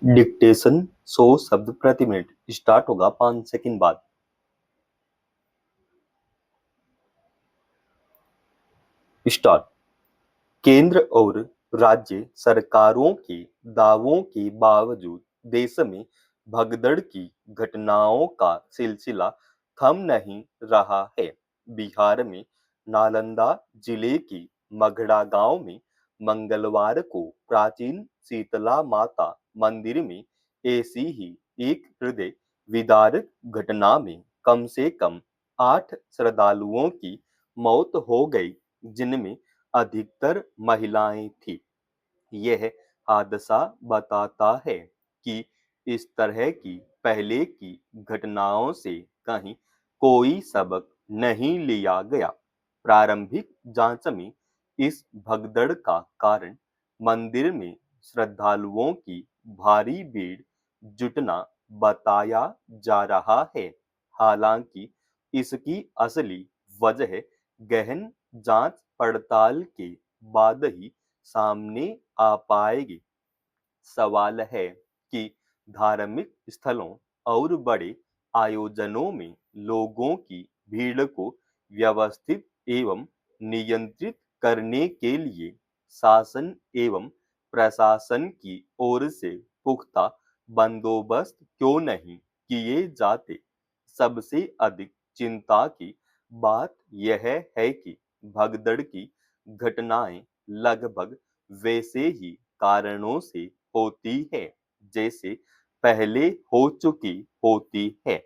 Dictation 100 शब्द प्रति minute start होगा 5 सेकंड बाद। स्टार्ट। केंद्र और राज्य सरकारों के दावों के बावजूद देश में भगदड़ की घटनाओं का सिलसिला थम नहीं रहा है। बिहार में नालंदा जिले के मगड़ा गांव में मंगलवार को प्राचीन शीतला माता मंदिर में ऐसी ही एक हृदय विदारक घटना में कम से कम 8 श्रद्धालुओं की मौत हो गई, जिनमें अधिकतर महिलाएं थी। यह हादसा बताता है कि इस तरह की पहले की घटनाओं से कहीं कोई सबक नहीं लिया गया। प्रारंभिक जांच में इस भगदड़ का कारण मंदिर में श्रद्धालुओं की भारी भीड़ जुटना बताया जा रहा है। हालांकि इसकी असली वजह गहन जांच पड़ताल के बाद ही सामने आ पाएगी। सवाल है कि धार्मिक स्थलों और बड़े आयोजनों में लोगों की भीड़ को व्यवस्थित एवं नियंत्रित करने के लिए शासन एवं प्रशासन की ओर से पुख्ता बंदोबस्त क्यों नहीं किए जाते। सबसे अधिक चिंता की बात यह है कि भगदड़ की घटनाएं लगभग वैसे ही कारणों से होती है जैसे पहले हो चुकी होती है।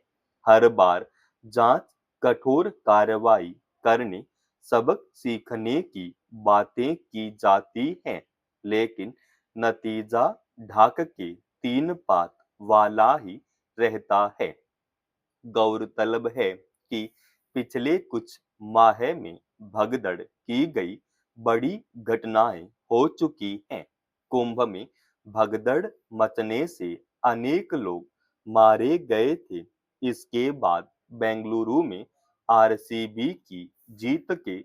हर बार जांच, कठोर कार्रवाई करने, सबक सीखने की बातें की जाती हैं, लेकिन नतीजा ढाक के 3 पात वाला ही रहता है। गौरतलब है कि पिछले कुछ माह में भगदड़ की गई बड़ी घटनाएं हो चुकी हैं। कुंभ में भगदड़ मचने से अनेक लोग मारे गए थे। इसके बाद बेंगलुरु में आरसीबी की जीत के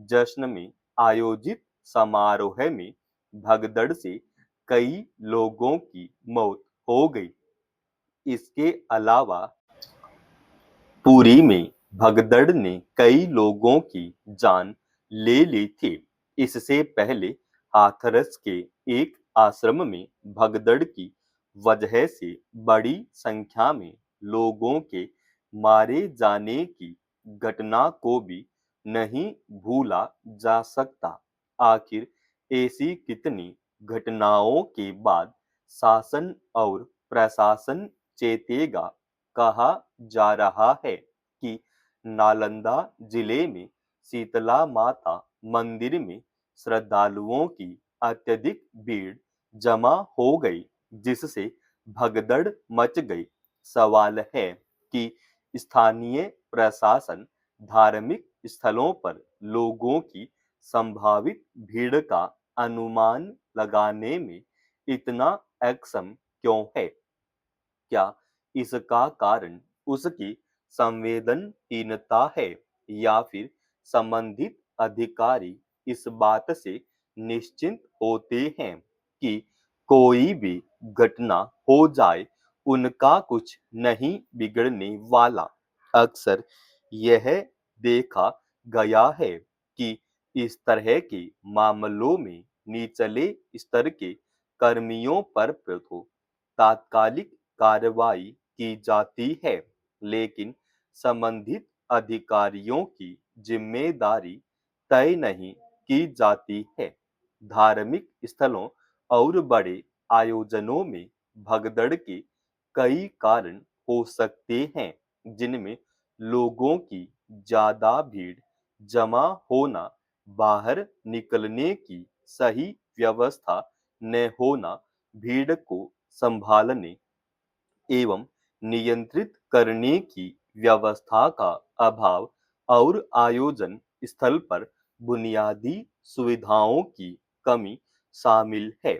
जश्न में आयोजित समारोह में भगदड़ से कई लोगों की मौत हो गई। इसके अलावा पुरी में भगदड़ ने कई लोगों की जान ले ली थी। इससे पहले हाथरस के एक आश्रम में भगदड़ की वजह से बड़ी संख्या में लोगों के मारे जाने की घटना को भी नहीं भूला जा सकता। आखिर ऐसी कितनी घटनाओं के बाद शासन और प्रशासन चेतेगा। कहा जा रहा है कि नालंदा जिले में शीतला माता मंदिर में श्रद्धालुओं की अत्यधिक भीड़ जमा हो गई, जिससे भगदड़ मच गई। सवाल है कि स्थानीय प्रशासन धार्मिक स्थलों पर लोगों की संभावित भीड़ का अनुमान लगाने में इतना अक्षम क्यों है। क्या इसका कारण उसकी संवेदनहीनता है या फिर संबंधित अधिकारी इस बात से निश्चिंत होते हैं कि कोई भी घटना हो जाए उनका कुछ नहीं बिगड़ने वाला। अक्सर यह देखा गया है कि इस तरह के मामलों में निचले स्तर के कर्मियों पर तो तात्कालिक कार्रवाई की जाती है, लेकिन संबंधित अधिकारियों की जिम्मेदारी तय नहीं की जाती है। धार्मिक स्थलों और बड़े आयोजनों में भगदड़ के कई कारण हो सकते हैं, जिनमें लोगों की ज्यादा भीड़ जमा होना, बाहर निकलने की सही व्यवस्था न होना, भीड़ को संभालने एवं नियंत्रित करने की व्यवस्था का अभाव और आयोजन स्थल पर बुनियादी सुविधाओं की कमी शामिल है।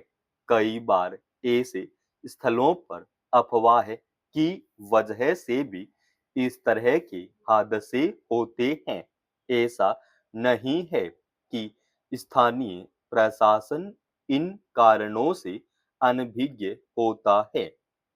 कई बार ऐसे स्थलों पर अफवाह की वजह से भी इस तरह के हादसे होते हैं। ऐसा नहीं है कि स्थानीय प्रशासन इन कारणों से अनभिज्ञ होता है।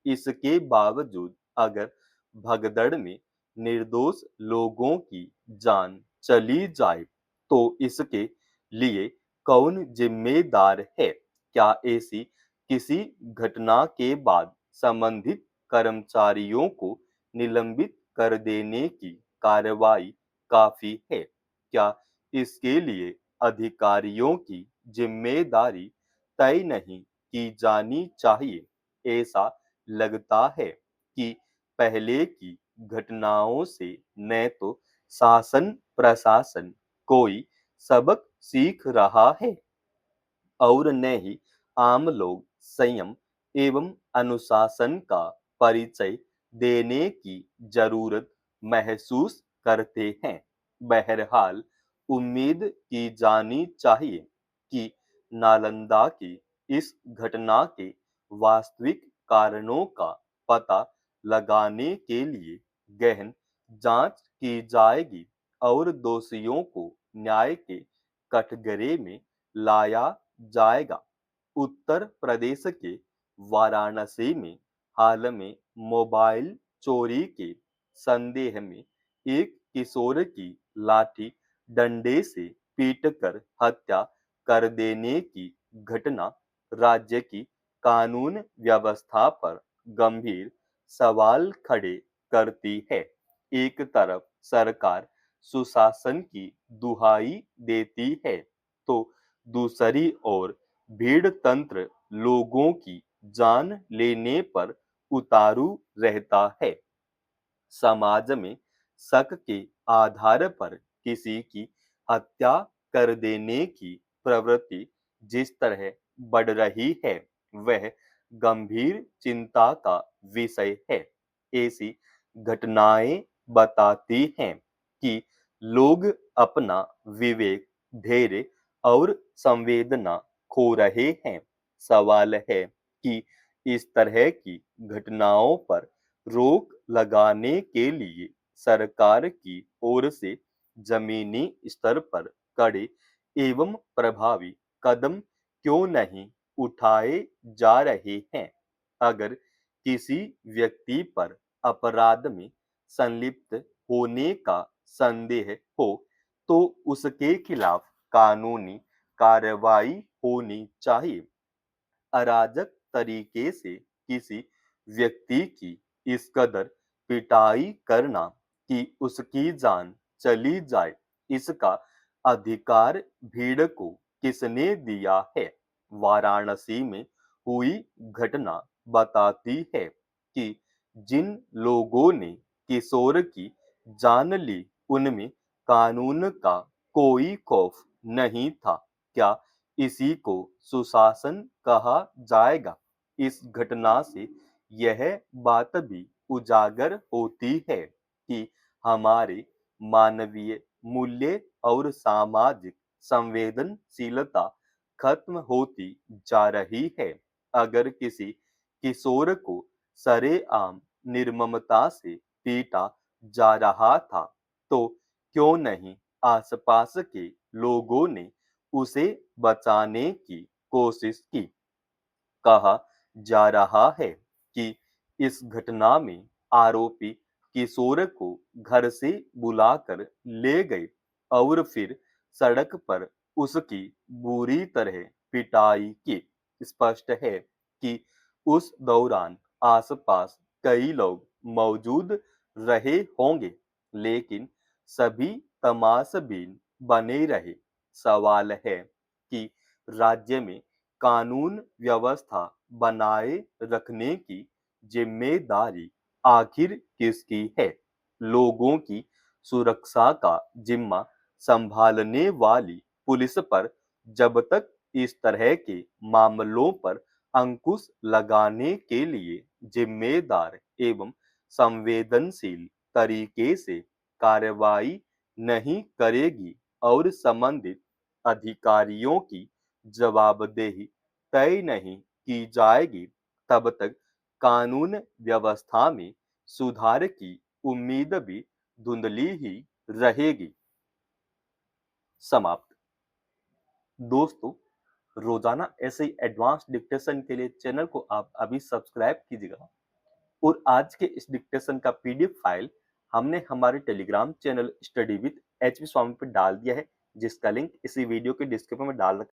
इसके बावजूद अगर भगदड़ में निर्दोष लोगों की जान चली जाए तो इसके लिए कौन जिम्मेदार है? क्या ऐसी किसी घटना के बाद संबंधित कर्मचारियों को निलंबित कर देने की कार्रवाई काफी है? क्या इसके लिए अधिकारियों की जिम्मेदारी तय नहीं की जानी चाहिए? ऐसा लगता है कि पहले की घटनाओं से न तो शासन प्रशासन कोई सबक सीख रहा है और न ही आम लोग संयम एवं अनुशासन का परिचय देने की जरूरत महसूस करते हैं। बहरहाल, उम्मीद की जानी चाहिए कि नालंदा की इस घटना के वास्तविक कारणों का पता लगाने के लिए गहन जांच की जाएगी और दोषियों को न्याय के कठघरे में लाया जाएगा। उत्तर प्रदेश के वाराणसी में हाल में मोबाइल चोरी के संदेह में एक किशोर की लाठी डंडे से पीटकर हत्या कर देने की घटना राज्य की कानून व्यवस्था पर गंभीर सवाल खड़े करती है। एक तरफ सरकार सुशासन की दुहाई देती है तो दूसरी ओर भीड़ तंत्र लोगों की जान लेने पर उतारू रहता है। समाज में शक के आधार पर किसी की हत्या कर देने की प्रवृत्ति जिस तरह बढ़ रही है वह गंभीर चिंता का विषय है। ऐसी घटनाएं बताती हैं कि लोग अपना विवेक, धैर्य और संवेदना खो रहे हैं। सवाल है कि इस तरह की घटनाओं पर रोक लगाने के लिए सरकार की ओर से जमीनी स्तर पर कड़े एवं प्रभावी कदम क्यों नहीं उठाए जा रहे हैं? अगर किसी व्यक्ति पर अपराध में संलिप्त होने का संदेह हो तो उसके खिलाफ कानूनी कार्रवाई होनी चाहिए। अराजक तरीके से किसी व्यक्ति की इस कदर पिटाई करना कि उसकी जान चली जाए, इसका अधिकार भीड़ को किसने दिया है? वाराणसी में हुई घटना बताती है कि जिन लोगों ने किशोर की जान ली उनमें कानून का कोई खौफ नहीं था। क्या इसी को सुशासन कहा जाएगा? इस घटना से यह बात भी उजागर होती है कि हमारे मानवीय मूल्य और सामाजिक संवेदनशीलता खत्म होती जा रही है। अगर किसी किशोर को सरेआम निर्ममता से पीटा जा रहा था तो क्यों नहीं आसपास के लोगों ने उसे बचाने की कोशिश की? कहा जा रहा है कि इस घटना में आरोपी किशोर को घर से बुलाकर ले गए और फिर सड़क पर उसकी बुरी तरह पिटाई की। स्पष्ट है कि उस दौरान आसपास कई लोग मौजूद रहे होंगे, लेकिन सभी तमाशबीन बने रहे। सवाल है कि राज्य में कानून व्यवस्था बनाए रखने की जिम्मेदारी आखिर किसकी है? लोगों की सुरक्षा का जिम्मा संभालने वाली पुलिस पर जब तक इस तरह के मामलों पर अंकुश लगाने के लिए जिम्मेदार एवं संवेदनशील तरीके से कार्रवाई नहीं करेगी और संबंधित अधिकारियों की जवाबदेही तय नहीं की जाएगी, तब तक कानून व्यवस्था में सुधार की उम्मीद भी धुंधली ही रहेगी। समाप्त। दोस्तों, रोजाना ऐसे ही एडवांस डिक्टेशन के लिए चैनल को आप अभी सब्सक्राइब कीजिएगा। और आज के इस डिक्टेशन का पीडीएफ फाइल हमने हमारे Telegram channel study with HP Swami पे डाल दिया है, जिसका लिंक इसी वीडियो के डिस्क्रिप्शन में डाल रखा है।